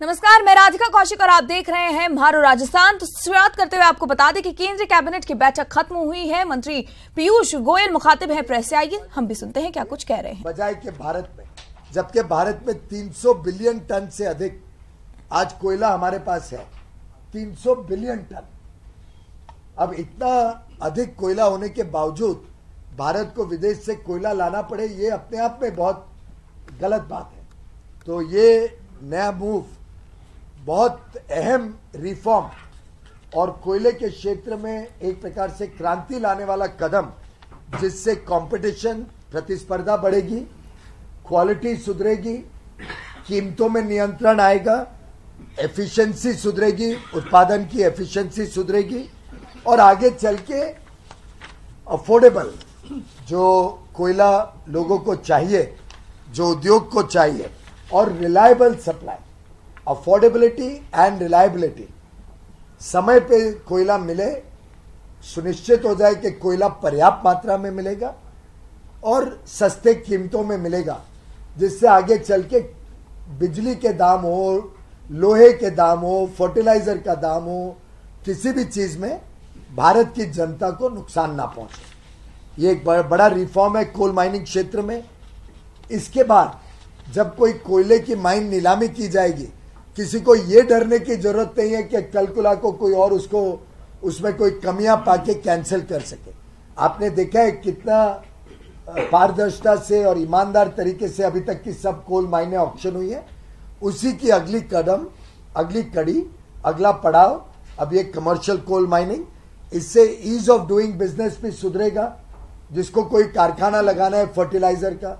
नमस्कार, मैं राधिका कौशिक और आप देख रहे हैं म्हारो राजस्थान। तो शुरुआत करते हुए आपको बता दें कि केंद्रीय कैबिनेट की बैठक खत्म हुई है। मंत्री पीयूष गोयल मुखातिब हैं प्रेस से। आइए हम भी सुनते हैं क्या कुछ कह रहे हैं। बजाय के भारत में, जबकि भारत में 300 बिलियन टन से अधिक आज कोयला हमारे पास है, 300 बिलियन टन। अब इतना अधिक कोयला होने के बावजूद भारत को विदेश से कोयला लाना पड़े, ये अपने आप में बहुत गलत बात है। तो ये नया मूव बहुत अहम रिफॉर्म और कोयले के क्षेत्र में एक प्रकार से क्रांति लाने वाला कदम, जिससे कंपटीशन, प्रतिस्पर्धा बढ़ेगी, क्वालिटी सुधरेगी, कीमतों में नियंत्रण आएगा, एफिशिएंसी सुधरेगी, उत्पादन की एफिशिएंसी सुधरेगी और आगे चल के अफोर्डेबल जो कोयला लोगों को चाहिए, जो उद्योग को चाहिए, और reliable supply, affordability and reliability, समय पे कोयला मिले, सुनिश्चित हो जाए कि कोयला पर्याप्त मात्रा में मिलेगा और सस्ते कीमतों में मिलेगा, जिससे आगे चल के बिजली के दाम हो, लोहे के दाम हो, फर्टिलाइजर का दाम हो, किसी भी चीज में भारत की जनता को नुकसान ना पहुंचे। ये एक बड़ा रिफॉर्म है कोल माइनिंग क्षेत्र में। इसके बाद जब कोई कोयले की माइन नीलामी की जाएगी, किसी को यह डरने की जरूरत नहीं है कि कल को कोई और उसको उसमें कोई कमियां पाके कैंसिल कर सके। आपने देखा है कितना पारदर्शिता से और ईमानदार तरीके से अभी तक की सब कोल माइनें ऑक्शन हुई है। उसी की अगली कदम, अगली कड़ी, अगला पड़ाव अब ये कमर्शियल कोल माइनिंग। इससे ईज ऑफ डूइंग बिजनेस भी सुधरेगा। जिसको कोई कारखाना लगाना है फर्टिलाइजर का,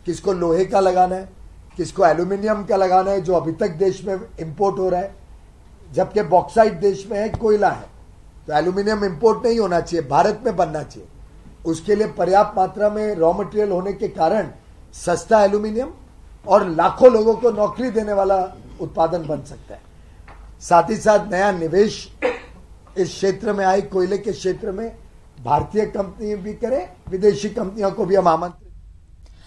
किसको लोहे का लगाना है, किसको एल्यूमिनियम का लगाना है, जो अभी तक देश में इंपोर्ट हो रहा है, जबकि बॉक्साइट देश में है, कोयला है, तो एल्यूमिनियम इंपोर्ट नहीं होना चाहिए, भारत में बनना चाहिए। उसके लिए पर्याप्त मात्रा में रॉ मटेरियल होने के कारण सस्ता एल्यूमिनियम और लाखों लोगों को नौकरी देने वाला उत्पादन बन सकता है। साथ ही साथ नया निवेश इस क्षेत्र में आए, कोयले के क्षेत्र में भारतीय कंपनी भी करे, विदेशी कंपनियों को भी हम आमंत्रित।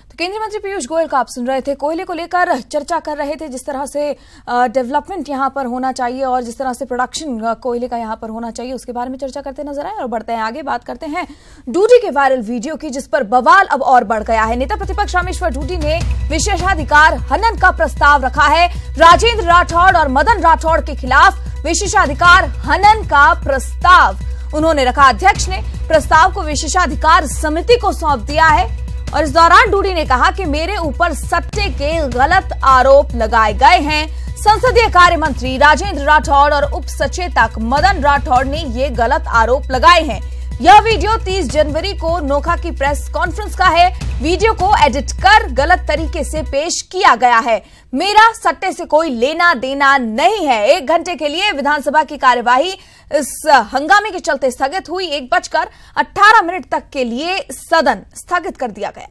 तो केंद्रीय मंत्री पीयूष गोयल का आप सुन रहे थे। कोयले को लेकर चर्चा कर रहे थे, जिस तरह से डेवलपमेंट यहां पर होना चाहिए और जिस तरह से प्रोडक्शन कोयले का यहां पर होना चाहिए, उसके बारे में चर्चा करते नजर आए। और बढ़ते हैं आगे, बात करते हैं डूडी के वायरल वीडियो की, जिस पर बवाल अब और बढ़ गया है। नेता प्रतिपक्ष रामेश्वर डूडी ने विशेषाधिकार हनन का प्रस्ताव रखा है। राजेंद्र राठौड़ और मदन राठौड़ के खिलाफ विशेषाधिकार हनन का प्रस्ताव उन्होंने रखा। अध्यक्ष ने प्रस्ताव को विशेषाधिकार समिति को सौंप दिया है और इस दौरान डूडी ने कहा कि मेरे ऊपर सट्टे के गलत आरोप लगाए गए हैं। संसदीय कार्य मंत्री राजेंद्र राठौड़ और उप सचेतक मदन राठौड़ ने ये गलत आरोप लगाए हैं। यह वीडियो 30 जनवरी को नोखा की प्रेस कॉन्फ्रेंस का है। वीडियो को एडिट कर गलत तरीके से पेश किया गया है। मेरा सट्टे से कोई लेना देना नहीं है। 1 घंटे के लिए विधानसभा की कार्यवाही इस हंगामे के चलते स्थगित हुई। 1:18 तक के लिए सदन स्थगित कर दिया गया।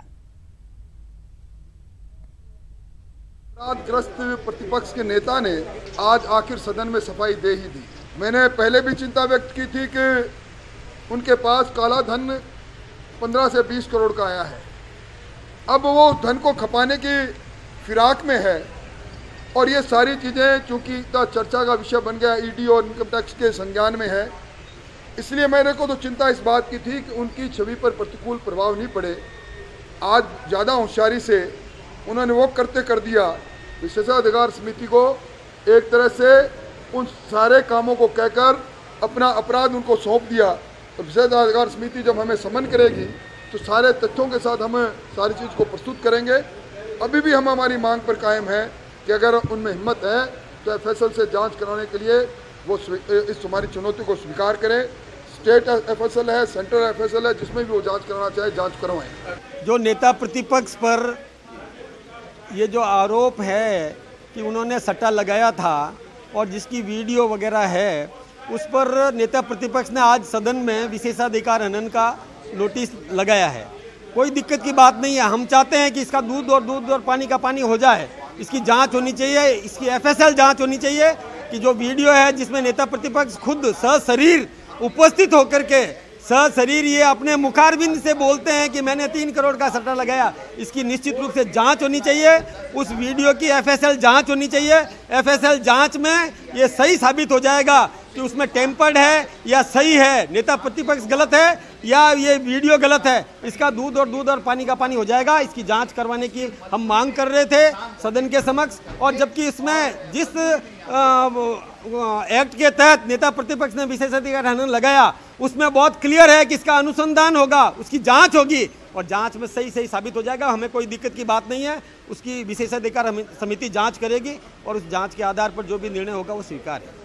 अपराधग्रस्त प्रतिपक्ष के नेता ने आज आखिर सदन में सफाई दे ही दी। मैंने पहले भी चिंता व्यक्त की थी कि उनके पास काला धन 15 से 20 करोड़ का आया है। अब वो धन को खपाने की फिराक में है और ये सारी चीज़ें चूंकि चर्चा का विषय बन गया, ईडी और इनकम टैक्स के संज्ञान में है, इसलिए मेरे को तो चिंता इस बात की थी कि उनकी छवि पर प्रतिकूल प्रभाव नहीं पड़े। आज ज़्यादा होशियारी से उन्होंने वो करते कर दिया। विशेषाधिकार समिति को एक तरह से उन सारे कामों को कहकर अपना अपराध उनको सौंप दिया। तो विशेषाधिकार समिति जब हमें समन करेगी तो सारे तथ्यों के साथ हम सारी चीज़ को प्रस्तुत करेंगे। अभी भी हम हमारी मांग पर कायम है कि अगर उनमें हिम्मत है तो एफएसएल से जांच कराने के लिए वो इस हमारी चुनौती को स्वीकार करें। स्टेट एफएसएल है, सेंट्रल एफएसएल है, जिसमें भी वो जांच कराना चाहे जांच करवाएं। जो नेता प्रतिपक्ष पर ये जो आरोप है कि उन्होंने सट्टा लगाया था और जिसकी वीडियो वगैरह है, उस पर नेता प्रतिपक्ष ने आज सदन में विशेषाधिकार हनन का नोटिस लगाया है। कोई दिक्कत की बात नहीं है। हम चाहते हैं कि इसका दूध और पानी का पानी हो जाए। इसकी जांच होनी चाहिए, इसकी एफएसएल जांच होनी चाहिए कि जो वीडियो है जिसमें नेता प्रतिपक्ष खुद सशरीर उपस्थित होकर के सशरीर ये अपने मुखारबिंद से बोलते हैं कि मैंने 3 करोड़ का सट्टा लगाया, इसकी निश्चित रूप से जांच होनी चाहिए। उस वीडियो की FSL जांच होनी चाहिए। FSL जांच में ये सही साबित हो जाएगा कि उसमें टेम्पर्ड है या सही है, नेता प्रतिपक्ष गलत है या ये वीडियो गलत है। इसका दूध और पानी का पानी हो जाएगा। इसकी जांच करवाने की हम मांग कर रहे थे सदन के समक्ष, और जबकि इसमें जिस एक्ट के तहत नेता प्रतिपक्ष ने विशेषाधिकार हनन लगाया उसमें बहुत क्लियर है कि इसका अनुसंधान होगा, उसकी जांच होगी और जांच में सही साबित हो जाएगा। हमें कोई दिक्कत की बात नहीं है, उसकी विशेषाधिकार समिति जांच करेगी और उस जांच के आधार पर जो भी निर्णय होगा वो स्वीकार है।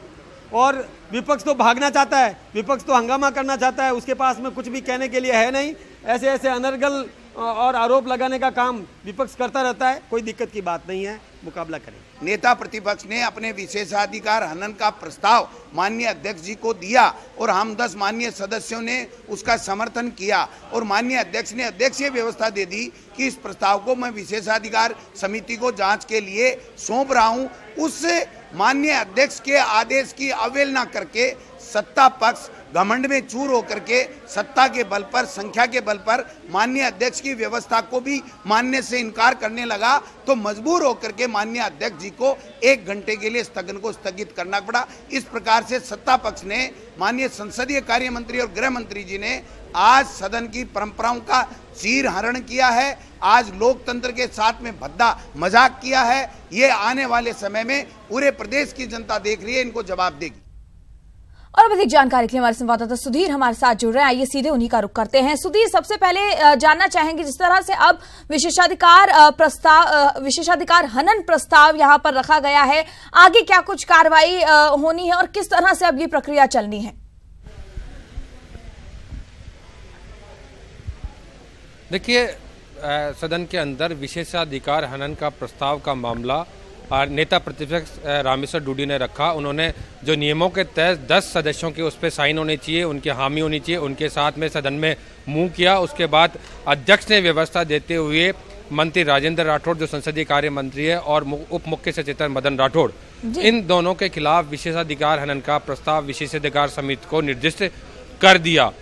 और विपक्ष तो भागना चाहता है, विपक्ष तो हंगामा करना चाहता है, उसके पास में कुछ भी कहने के लिए है नहीं। ऐसे अनर्गल और आरोप लगाने का काम विपक्ष करता रहता है, कोई दिक्कत की बात नहीं है, मुकाबला करें। नेता प्रतिपक्ष ने अपने विशेषाधिकार हनन का प्रस्ताव माननीय अध्यक्ष जी को दिया और हम 10 माननीय सदस्यों ने उसका समर्थन किया और माननीय अध्यक्ष ने अध्यक्षीय व्यवस्था दे दी कि इस प्रस्ताव को मैं विशेषाधिकार समिति को जांच के लिए सौंप रहा हूं। उस माननीय अध्यक्ष के आदेश की अवहेलना करके सत्ता पक्ष घमंड में चूर होकर के सत्ता के बल पर, संख्या के बल पर माननीय अध्यक्ष की व्यवस्था को भी मानने से इनकार करने लगा, तो मजबूर होकर के माननीय अध्यक्ष जी को 1 घंटे के लिए स्थगन को स्थगित करना पड़ा। इस प्रकार से सत्ता पक्ष ने, माननीय संसदीय कार्य मंत्री और गृह मंत्री जी ने आज सदन की परंपराओं का चीरहरण किया है, आज लोकतंत्र के साथ में भद्दा मजाक किया है। ये आने वाले समय में पूरे प्रदेश की जनता देख रही है, इनको जवाब देगी। और अधिक जानकारी के लिए हमारे संवाददाता सुधीर हमारे साथ जुड़ रहे हैं। आइए सीधे उन्हीं का रुख करते हैं। सुधीर, सबसे पहले जानना चाहेंगे, जिस तरह से अब विशेषाधिकार हनन प्रस्ताव यहां पर रखा गया है, आगे क्या कुछ कार्रवाई होनी है और किस तरह से अब ये प्रक्रिया चलनी है? देखिए, सदन के अंदर विशेषाधिकार हनन का प्रस्ताव का मामला नेता प्रतिपक्ष रामेश्वर डूडी ने रखा। उन्होंने जो नियमों के तहत 10 सदस्यों के उस पर साइन होने चाहिए, उनकी हामी होनी चाहिए, उनके साथ में सदन में मूव किया। उसके बाद अध्यक्ष ने व्यवस्था देते हुए मंत्री राजेंद्र राठौड़ जो संसदीय कार्य मंत्री है और उप मुख्य सचेतक मदन राठौड़, इन दोनों के खिलाफ विशेषाधिकार हनन का प्रस्ताव विशेषाधिकार समिति को निर्दिष्ट कर दिया।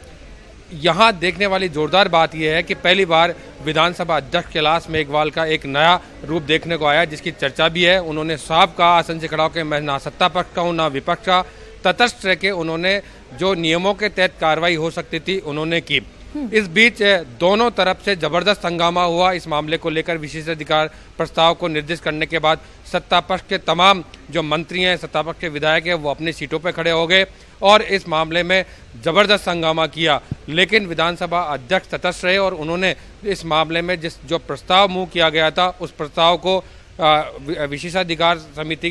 यहाँ देखने वाली जोरदार बात यह है कि पहली बार विधानसभा अध्यक्ष कैलाश मेघवाल का एक नया रूप देखने को आया, जिसकी चर्चा भी है। उन्होंने साफ कहा आसन से खड़ा होकर, मैं ना सत्ता पक्ष का हूँ ना विपक्ष का, तटस्थ रह के उन्होंने जो नियमों के तहत कार्रवाई हो सकती थी उन्होंने की। इस बीच दोनों तरफ से जबरदस्त हंगामा हुआ इस मामले को लेकर। विशेषाधिकार प्रस्ताव को निर्दिष्ट करने के बाद सत्ता पक्ष के तमाम जो मंत्री हैं, सत्ता पक्ष के विधायक हैं, वो अपनी सीटों पर खड़े हो गए और इस मामले में जबरदस्त हंगामा किया। लेकिन विधानसभा अध्यक्ष तटस्थ रहे और उन्होंने इस मामले में जो प्रस्ताव मूव किया गया था उस प्रस्ताव को विशेषाधिकार समिति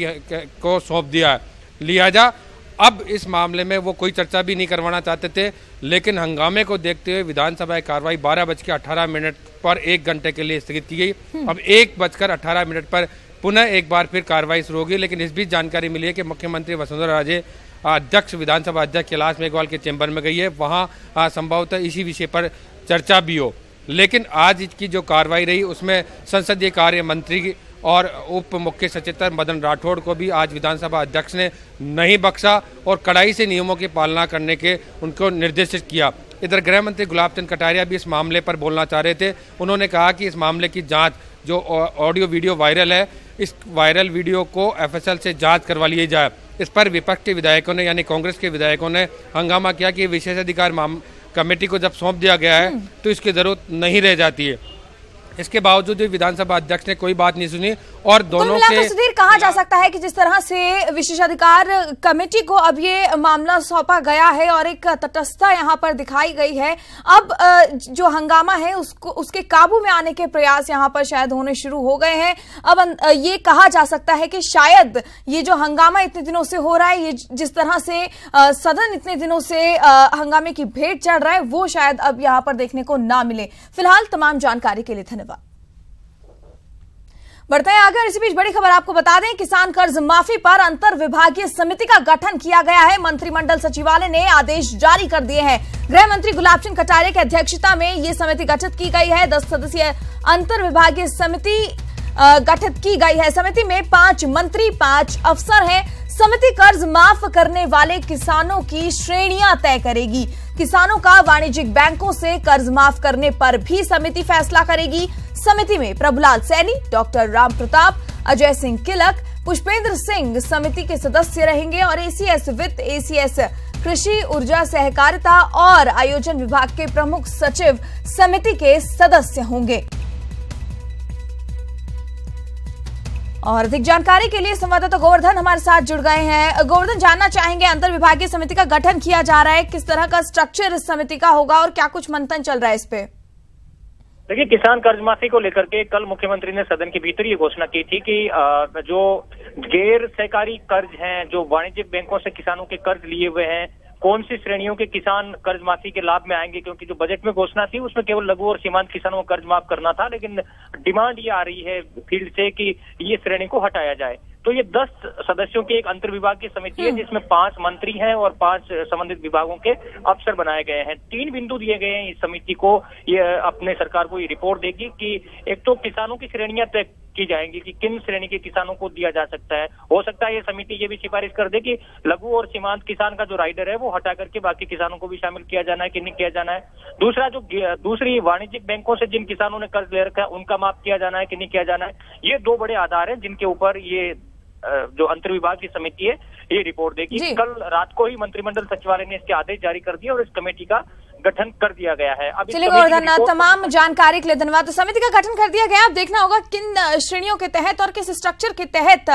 को सौंप दिया। लिहाजा अब इस मामले में वो कोई चर्चा भी नहीं करवाना चाहते थे, लेकिन हंगामे को देखते हुए विधानसभा की कार्रवाई 12:18 पर 1 घंटे के लिए स्थगित की गई। अब 1:18 पर पुनः एक बार फिर कार्रवाई शुरू होगी। लेकिन इस बीच जानकारी मिली है कि मुख्यमंत्री वसुंधरा राजे अध्यक्ष विधानसभा अध्यक्ष कैलाश मेघवाल के चैम्बर में गई है, वहाँ संभवतः इसी विषय पर चर्चा भी हो। लेकिन आज की जो कार्रवाई रही उसमें संसदीय कार्य मंत्री और उप मुख्य सचेतक मदन राठौड़ को भी आज विधानसभा अध्यक्ष ने नहीं बख्शा और कड़ाई से नियमों की पालना करने के उनको निर्देशित किया। इधर गृह मंत्री गुलाब चंद कटारिया भी इस मामले पर बोलना चाह रहे थे। उन्होंने कहा कि इस मामले की जांच, जो ऑडियो वीडियो वायरल है, इस वायरल वीडियो को FSL से जांच करवा ली जाए। इस पर विपक्ष के विधायकों ने, यानी कांग्रेस के विधायकों ने हंगामा किया कि विशेषाधिकार कमेटी को जब सौंप दिया गया है तो इसकी जरूरत नहीं रह जाती है। इसके बावजूद भी विधानसभा अध्यक्ष ने कोई बात नहीं सुनी और दोनों के सुधीर, कहा जा सकता है कि जिस तरह से विशेषाधिकार कमेटी को अब ये मामला सौंपा गया है और एक तटस्थता यहाँ पर दिखाई गई है, अब जो हंगामा है उसके काबू में आने के प्रयास यहाँ पर शायद होने शुरू हो गए हैं। अब ये कहा जा सकता है कि शायद ये जो हंगामा इतने दिनों से हो रहा है, ये जिस तरह से सदन इतने दिनों से हंगामे की भेंट चढ़ रहा है, वो शायद अब यहाँ पर देखने को ना मिले। फिलहाल तमाम जानकारी के लिए धन्यवाद। बढ़ते हैं आगे और इसी बीच बड़ी खबर आपको बता दें, किसान कर्ज माफी पर अंतर विभागीय समिति का गठन किया गया है। मंत्रिमंडल सचिवालय ने आदेश जारी कर दिए हैं। गृह मंत्री गुलाब चंद कटारिया की अध्यक्षता में ये समिति गठित की गई है। 10 सदस्यीय अंतर विभागीय समिति गठित की गई है। समिति में 5 मंत्री 5 अफसर हैं। समिति कर्ज माफ करने वाले किसानों की श्रेणियां तय करेगी। किसानों का वाणिज्यिक बैंकों से कर्ज माफ करने पर भी समिति फैसला करेगी। समिति में प्रभुलाल सैनी, डॉक्टर राम प्रताप, अजय सिंह किलक, पुष्पेंद्र सिंह समिति के सदस्य रहेंगे और एसीएस वित्त, एसीएस कृषि, ऊर्जा, सहकारिता और आयोजन विभाग के प्रमुख सचिव समिति के सदस्य होंगे। और अधिक जानकारी के लिए संवाददाता गोवर्धन हमारे साथ जुड़ गए हैं। गोवर्धन, जानना चाहेंगे, अंतर विभागीय समिति का गठन किया जा रहा है, किस तरह का स्ट्रक्चर इस समिति का होगा और क्या कुछ मंथन चल रहा है इस पे? देखिए, किसान कर्ज माफी को लेकर के कल मुख्यमंत्री ने सदन के भीतर ये घोषणा की थी कि जो गैर सहकारी कर्ज हैं, जो वाणिज्यिक बैंकों से किसानों के कर्ज लिए हुए हैं, कौन सी श्रेणियों के किसान कर्ज माफी के लाभ में आएंगे, क्योंकि जो बजट में घोषणा थी उसमें केवल लघु और सीमांत किसानों को कर्ज माफ करना था, लेकिन डिमांड ये आ रही है फील्ड से कि ये श्रेणी को हटाया जाए। तो ये 10 सदस्यों की एक अंतर विभागीय समिति है जिसमें 5 मंत्री हैं और 5 संबंधित विभागों के अफसर बनाए गए हैं। 3 बिंदु दिए गए हैं इस समिति को, ये अपने सरकार को ये रिपोर्ट देगी कि एक तो किसानों की श्रेणियां तय की जाएंगी कि किन श्रेणी के किसानों को दिया जा सकता है। हो सकता है ये समिति ये भी सिफारिश कर दे कि लघु और सीमांत किसान का जो राइडर है वो हटा करके बाकी किसानों को भी शामिल किया जाना है कि नहीं किया जाना है। दूसरा, जो दूसरी वाणिज्यिक बैंकों से जिन किसानों ने कर्ज ले रखा है उनका माफ किया जाना है कि नहीं किया जाना है। ये 2 बड़े आधार हैं जिनके ऊपर ये जो अंतर विभाग की समिति है ये रिपोर्ट देगी। कल रात को ही मंत्रिमंडल सचिवालय ने इसके आदेश जारी कर दिए और इस कमेटी का गठन कर दिया गया है। अब चलिए गोवर्धन, तमाम जानकारी के लिए धन्यवाद। तो समिति का गठन कर दिया गया, अब देखना होगा किन श्रेणियों के तहत और किस स्ट्रक्चर के तहत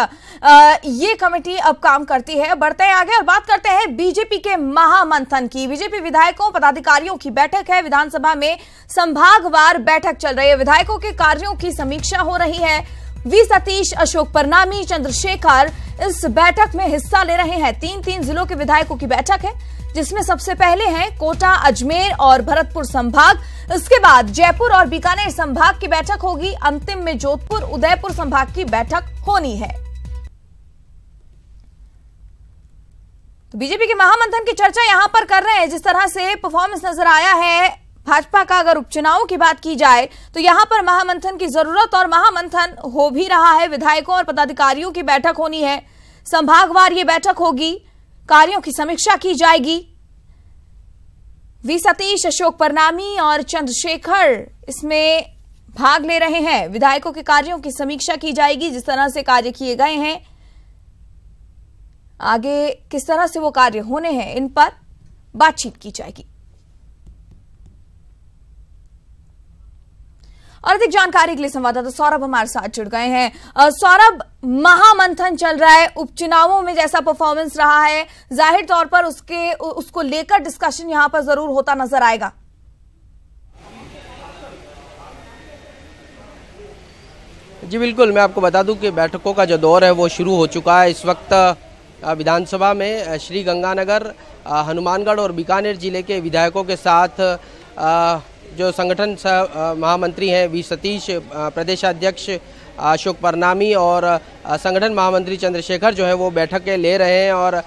ये कमेटी अब काम करती है। बढ़ते हैं आगे और बात करते हैं बीजेपी के महामंथन की। बीजेपी विधायकों पदाधिकारियों की बैठक है, विधानसभा में संभागवार बैठक चल रही है, विधायकों के कार्यों की समीक्षा हो रही है। वी सतीश, अशोक परनामी, चंद्रशेखर इस बैठक में हिस्सा ले रहे हैं। 3 जिलों के विधायकों की बैठक है जिसमें सबसे पहले हैं कोटा, अजमेर और भरतपुर संभाग, इसके बाद जयपुर और बीकानेर संभाग की बैठक होगी, अंतिम में जोधपुर, उदयपुर संभाग की बैठक होनी है। तो बीजेपी के महामंथन की चर्चा यहां पर कर रहे हैं। जिस तरह से परफॉर्मेंस नजर आया है भाजपा का, अगर उपचुनावों की बात की जाए तो यहां पर महामंथन की जरूरत और महामंथन हो भी रहा है। विधायकों और पदाधिकारियों की बैठक होनी है, संभागवार ये बैठक होगी, कार्यों की समीक्षा की जाएगी। वी सतीश, अशोक परनामी और चंद्रशेखर इसमें भाग ले रहे हैं। विधायकों के कार्यों की समीक्षा की जाएगी, जिस तरह से कार्य किए गए हैं, आगे किस तरह से वो कार्य होने हैं, इन पर बातचीत की जाएगी। और अधिक जानकारी के लिए संवाददाता सौरभ हमारे साथ जुड़ गए हैं। सौरभ, महामंथन चल रहा है, उपचुनावों में जैसा परफॉर्मेंस रहा है, जाहिर तौर पर उसको लेकर डिस्कशन यहां पर जरूर होता नजर आएगा। जी बिल्कुल, मैं आपको बता दूं कि बैठकों का जो दौर है वो शुरू हो चुका है। इस वक्त विधानसभा में श्री गंगानगर, हनुमानगढ़ और बीकानेर जिले के विधायकों के साथ जो संगठन महामंत्री हैं वी सतीश, प्रदेशाध्यक्ष अशोक परनामी और संगठन महामंत्री चंद्रशेखर जो है वो बैठकें ले रहे हैं। और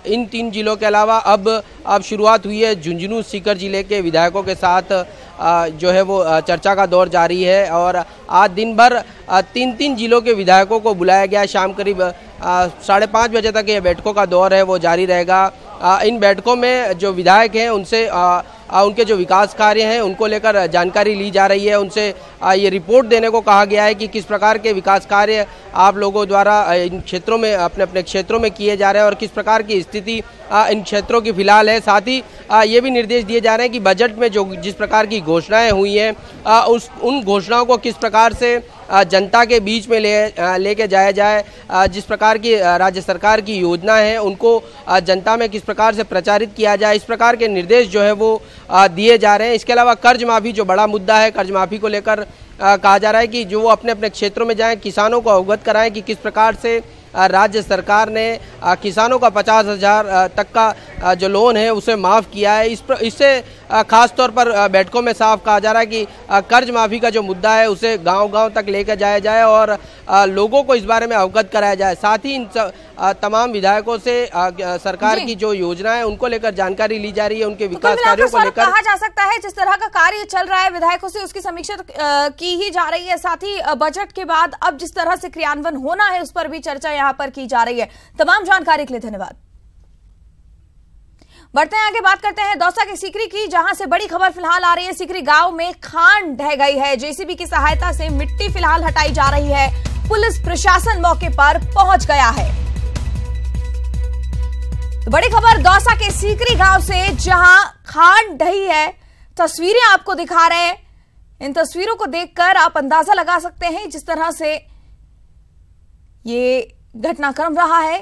इन 3 जिलों के अलावा अब शुरुआत हुई है झुंझुनू, सीकर जिले के विधायकों के साथ जो है वो चर्चा का दौर जारी है। और आज दिन भर 3 जिलों के विधायकों को बुलाया गया। शाम करीब 5:30 बजे तक ये बैठकों का दौर है वो जारी रहेगा। इन बैठकों में जो विधायक हैं उनसे उनके जो विकास कार्य हैं उनको लेकर जानकारी ली जा रही है। उनसे ये रिपोर्ट देने को कहा गया है कि किस प्रकार के विकास कार्य आप लोगों द्वारा इन क्षेत्रों में अपने अपने क्षेत्रों में किए जा रहे हैं और किस प्रकार की स्थिति इन क्षेत्रों की फिलहाल है। साथ ही ये भी निर्देश दिए जा रहे हैं कि बजट में जो जिस प्रकार की घोषणाएं हुई हैं उन घोषणाओं को किस प्रकार से जनता के बीच में लेके जाया जाए, जिस प्रकार की राज्य सरकार की योजना है उनको जनता में किस प्रकार से प्रचारित किया जाए, इस प्रकार के निर्देश जो है वो दिए जा रहे हैं। इसके अलावा कर्ज माफी जो बड़ा मुद्दा है, कर्ज माफी को लेकर कहा जा रहा है कि जो वो अपने अपने क्षेत्रों में जाएं, किसानों को अवगत कराएं कि किस प्रकार से राज्य सरकार ने किसानों का 50,000 तक का जो लोन है उसे माफ़ किया है। इससे खास तौर पर बैठकों में साफ कहा जा रहा है कि कर्ज माफ़ी का जो मुद्दा है उसे गांव-गांव तक लेकर जाया जाए और लोगों को इस बारे में अवगत कराया जाए। साथ ही इन तमाम विधायकों से सरकार की जो योजना है उनको लेकर जानकारी ली जा रही है, उनके विकास कार्यों को लेकर। कहा जा सकता है जिस तरह का कार्य चल रहा है विधायकों से उसकी समीक्षा की ही जा रही है। साथ ही बजट के बाद अब जिस तरह से क्रियान्वयन होना है उस पर भी चर्चा यहाँ पर की जा रही है। तमाम जानकारी के लिए धन्यवाद। बढ़ते हैं आगे, बात करते हैं दौसा के सीकरी की, जहां से बड़ी खबर फिलहाल आ रही है। सीकरी गांव में खान ढह गई है। जेसीबी की सहायता से मिट्टी फिलहाल हटाई जा रही है। पुलिस प्रशासन मौके पर पहुंच गया है। तो बड़ी खबर दौसा के सीकरी गांव से, जहां खान ढही है। तस्वीरें आपको दिखा रहे हैं। इन तस्वीरों को देखकर आप अंदाजा लगा सकते हैं जिस तरह से ये घटनाक्रम रहा है।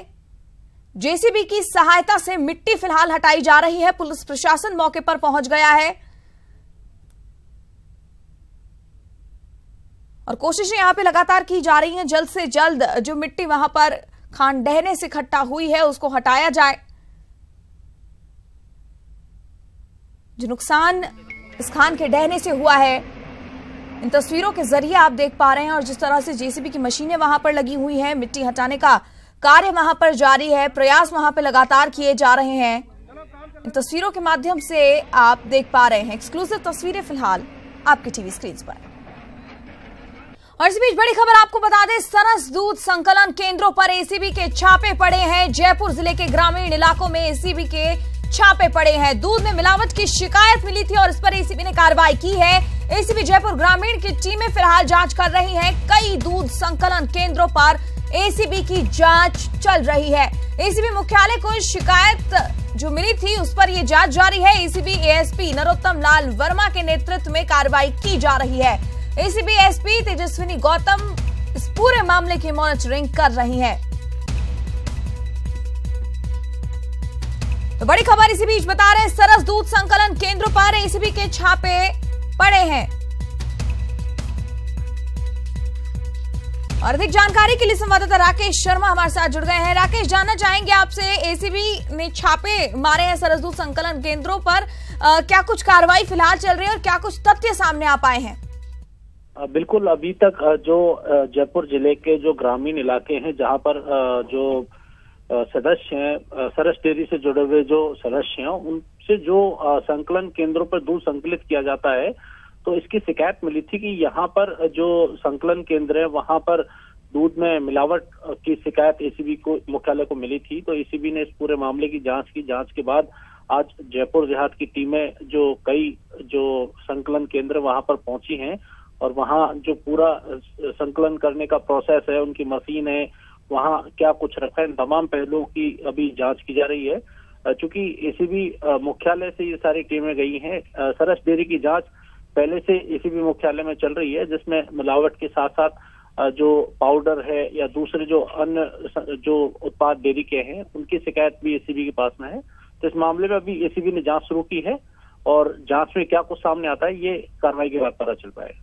जेसीबी की सहायता से मिट्टी फिलहाल हटाई जा रही है। पुलिस प्रशासन मौके पर पहुंच गया है और कोशिशें यहां पे लगातार की जा रही हैं। जल्द से जल्द जो मिट्टी वहां पर खान ढहने से इकट्ठा हुई है उसको हटाया जाए। जो नुकसान इस खान के ढहने से हुआ है, इन तस्वीरों के जरिए आप देख पा रहे हैं। और जिस तरह से जेसीबी की मशीनें वहां पर लगी हुई हैं, मिट्टी हटाने का कार्य वहां पर जारी है, प्रयास वहां पर लगातार किए जा रहे हैं। इन तस्वीरों के माध्यम से आप देख पा रहे हैं एक्सक्लूसिव तस्वीरें फिलहाल आपकी टीवी स्क्रीन पर। और इस बीच बड़ी खबर आपको बता दें, सरस दूध संकलन केंद्रों पर एसीबी के छापे पड़े हैं। जयपुर जिले के ग्रामीण इलाकों में एसीबी के छापे पड़े हैं। दूध में मिलावट की शिकायत मिली थी और इस पर एसीबी ने कार्रवाई की है। एसीबी जयपुर ग्रामीण की टीमें फिलहाल जांच कर रही हैं। कई दूध संकलन केंद्रों पर एसीबी की जांच चल रही है। एसीबी मुख्यालय को शिकायत जो मिली थी उस पर यह जांच जारी है। एसीबी एएसपी नरोत्तम लाल वर्मा के नेतृत्व में कार्रवाई की जा रही है। एसीबी एसपी तेजस्विनी गौतम इस पूरे मामले की मॉनिटरिंग कर रही है। तो बड़ी खबर इसी बीच बता रहे हैं, सरस दूध संकलन केंद्रों पर एसीबी के छापे पड़े हैं। और अधिक जानकारी के लिए संवाददाता राकेश शर्मा हमारे साथ जुड़ गए हैं। राकेश, जानना चाहेंगे आपसे, एसीबी ने छापे मारे हैं सरस दूध संकलन केंद्रों पर, क्या कुछ कार्रवाई फिलहाल चल रही है और क्या कुछ तथ्य सामने आ पाए हैं? बिल्कुल, अभी तक जो जयपुर जिले के जो ग्रामीण इलाके हैं जहां पर जो सदस्य हैं, सरस डेयरी से जुड़े हुए जो सदस्य हैं, उनसे जो संकलन केंद्रों पर दूध संकलित किया जाता है, तो इसकी शिकायत मिली थी कि यहाँ पर जो संकलन केंद्र है वहां पर दूध में मिलावट की शिकायत एसीबी को मुख्यालय को मिली थी। तो एसीबी ने इस पूरे मामले की जांच की। जांच के बाद आज जयपुर देहात की टीमें जो कई जो संकलन केंद्र वहां पर पहुंची हैं और वहां जो पूरा संकलन करने का प्रोसेस है, उनकी मशीन है, वहां क्या कुछ रखा है, इन तमाम पहलुओं की अभी जांच की जा रही है। चूंकि एसीबी मुख्यालय से ये सारी टीमें गई हैं, सरस डेयरी की जांच पहले से एसीबी मुख्यालय में चल रही है, जिसमें मिलावट के साथ साथ जो पाउडर है या दूसरे जो अन्य जो उत्पाद डेयरी के हैं उनकी शिकायत भी एसीबी के पास में है। तो इस मामले में अभी एसीबी ने जांच शुरू की है और जांच में क्या कुछ सामने आता है ये कार्रवाई के बाद पता चल पाएगा।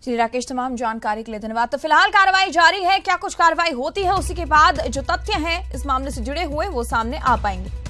जी राकेश, तमाम जानकारी के लिए धन्यवाद। तो फिलहाल कार्रवाई जारी है, क्या कुछ कार्रवाई होती है उसी के बाद जो तथ्य हैं इस मामले से जुड़े हुए वो सामने आ पाएंगे।